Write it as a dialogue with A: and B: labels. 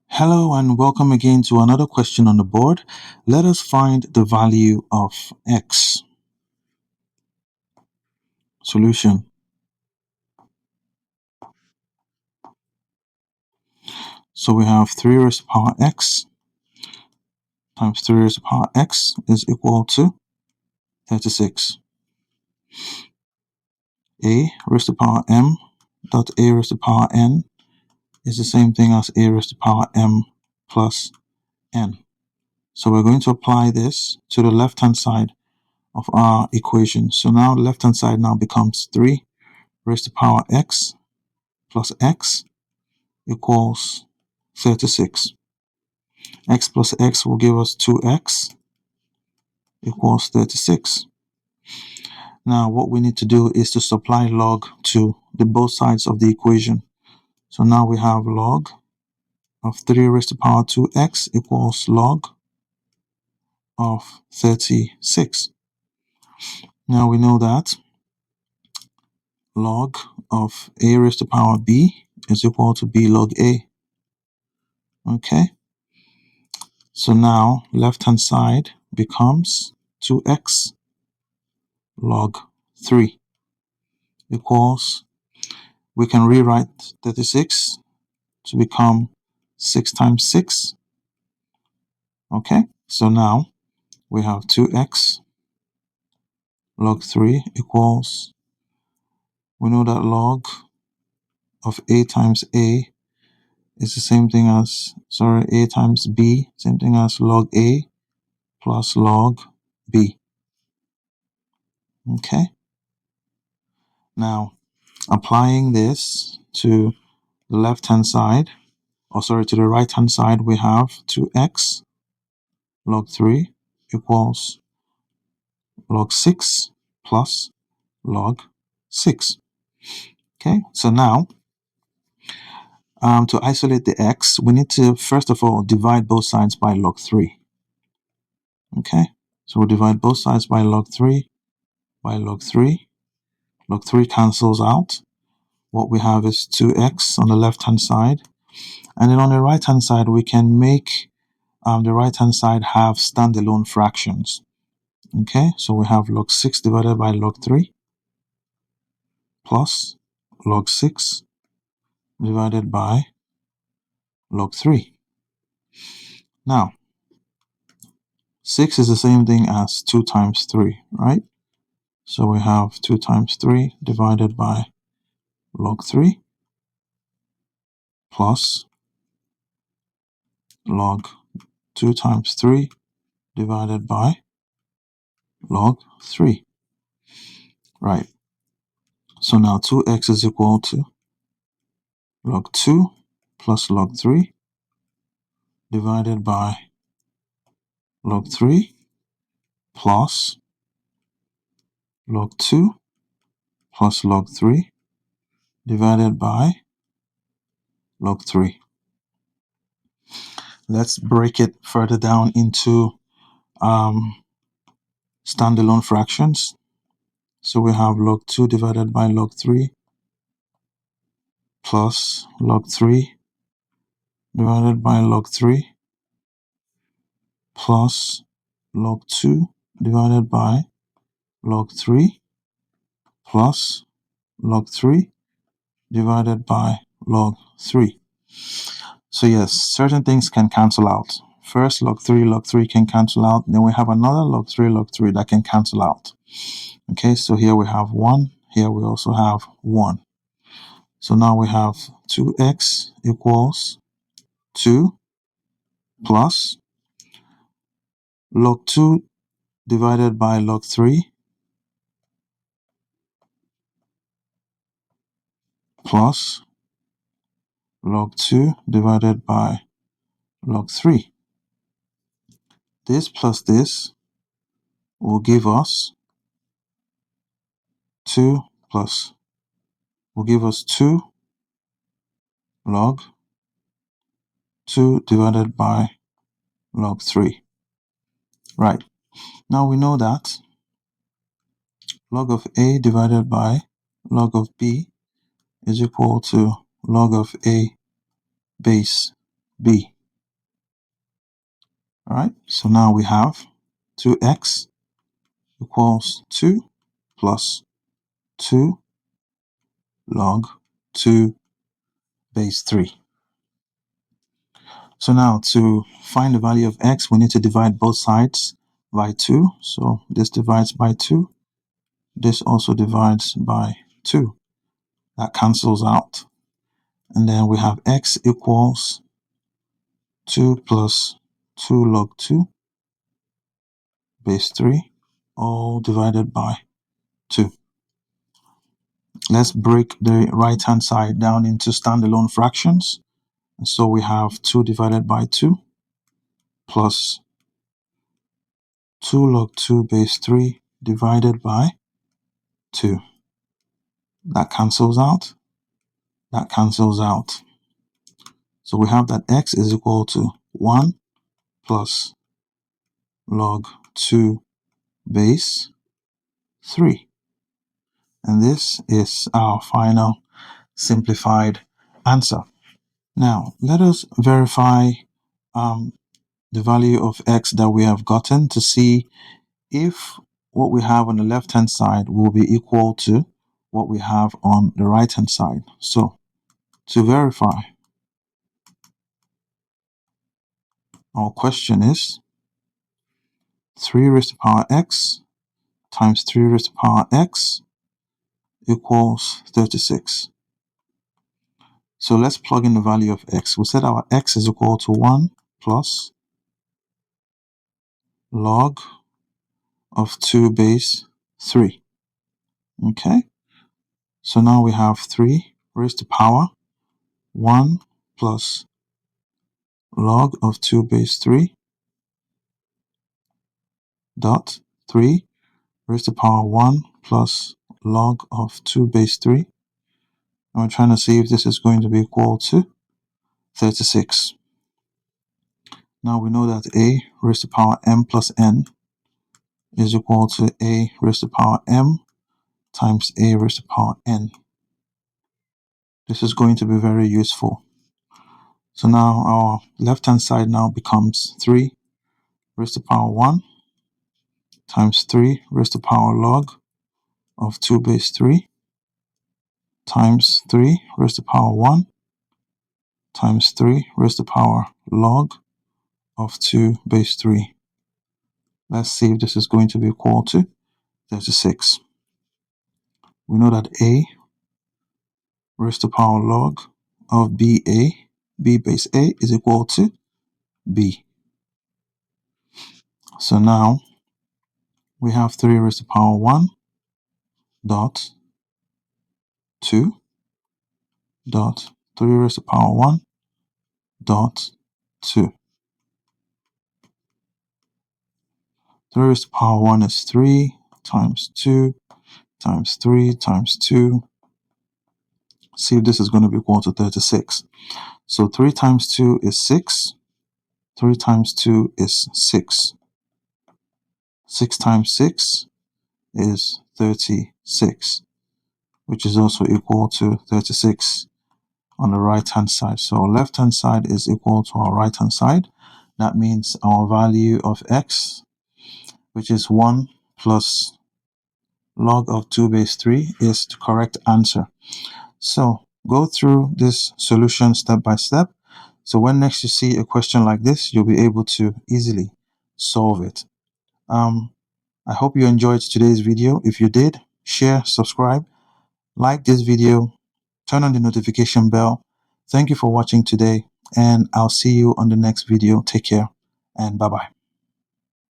A: Hello and welcome again to another question on the board. Let us find the value of x. Solution. So we have 3 raised to the power x times 3 raised to the power x is equal to 36. A raised to the power m dot a raised to the power n is the same thing as a raised to the power m plus n. So we're going to apply this to the left-hand side of our equation. So now the left-hand side now becomes 3 raised to the power x plus x equals 36. X plus x will give us 2x equals 36. Now what we need to do is to supply log to the both sides of the equation. So now we have log of 3 raised to the power 2x equals log of 36. Now we know that log of a raised to the power b is equal to b log a. Okay, so now left hand side becomes 2x log 3 equals, we can rewrite 36 to become 6 times 6. Okay, so now we have 2x log 3 equals, we know that log of a times a is the same thing as, a times b, same thing as log a plus log b. Okay, now applying this to the left hand side, to the right hand side, we have 2x log 3 equals log 6 plus log 6. Okay, so now to isolate the x, we need to first of all divide both sides by log 3. Okay, so we'll divide both sides by log 3 by log 3. Log 3 cancels out. What we have is 2x on the left hand side, and then on the right hand side we can make the right hand side have standalone fractions. Okay, so we have log 6 divided by log 3 plus log 6 divided by log 3. Now 6 is the same thing as 2 times 3, right? So we have 2 times 3 divided by log 3 plus log 2 times 3 divided by log 3. Right. So now 2x is equal to log 2 plus log 3 divided by log 3 plus log 2 plus log 3 divided by log 3. Let's break it further down into standalone fractions. So we have log 2 divided by log 3 plus log 3 divided by log 3 plus log 2 divided by log 3 plus log 3 divided by log 3. So yes, certain things can cancel out. First, log 3 can cancel out. Then we have another log 3 that can cancel out. Okay, so here we have 1. Here we also have 1. So now we have 2x equals 2 plus log 2 divided by log 3 plus log 2 divided by log 3. This plus this will give us 2 plus, will give us 2 log 2 divided by log 3. Right. Now we know that log of a divided by log of b is equal to log of a base b. All right, so now we have 2x equals 2 plus 2 log 2 base 3. So now to find the value of x, we need to divide both sides by 2. So this divides by 2. This also divides by 2. That cancels out. And then we have x equals 2 plus 2 log 2 base 3, all divided by 2. Let's break the right-hand side down into standalone fractions. And so we have 2 divided by 2 plus 2 log 2 base 3 divided by 2. That cancels out. That cancels out. So we have that x is equal to 1 plus log 2 base 3. And this is our final simplified answer. Now, let us verify the value of x that we have gotten to see if what we have on the left-hand side will be equal to what we have on the right-hand side. So, to verify, our question is 3 raised to the power x times 3 raised to the power x equals 36. So let's plug in the value of x. We said our x is equal to 1 plus log of 2 base 3. Okay, so now we have 3 raised to the power 1 plus log of 2 base 3 dot 3 raised to the power 1 plus log of 2 base 3. And we're trying to see if this is going to be equal to 36. Now we know that a raised to the power m plus n is equal to a raised to the power m times a raised to the power n. This is going to be very useful. So now our left-hand side now becomes 3 raised to the power 1 times 3 raised to the power log of 2 base 3 times 3 raised to the power 1 times 3 raised to the power log of 2 base 3. Let's see if this is going to be equal to 36. We know that a raised to the power log of b base a is equal to b. So now we have 3 raised to the power 1 dot 2 dot 3 raised to the power 1 dot 2. 3 raised to the power 1 is 3 times 2 times 3 times 2. See if this is going to be equal to 36. So 3 times 2 is 6. 3 times 2 is 6. 6 times 6 is 36, which is also equal to 36 on the right-hand side. So our left-hand side is equal to our right-hand side. That means our value of x, which is 1 plus log of 2 base 3, is the correct answer. So go through this solution step by step. So when next you see a question like this, you'll be able to easily solve it. I hope you enjoyed today's video. If you did, share, subscribe, like this video, turn on the notification bell. Thank you for watching today, and I'll see you on the next video. Take care and bye-bye.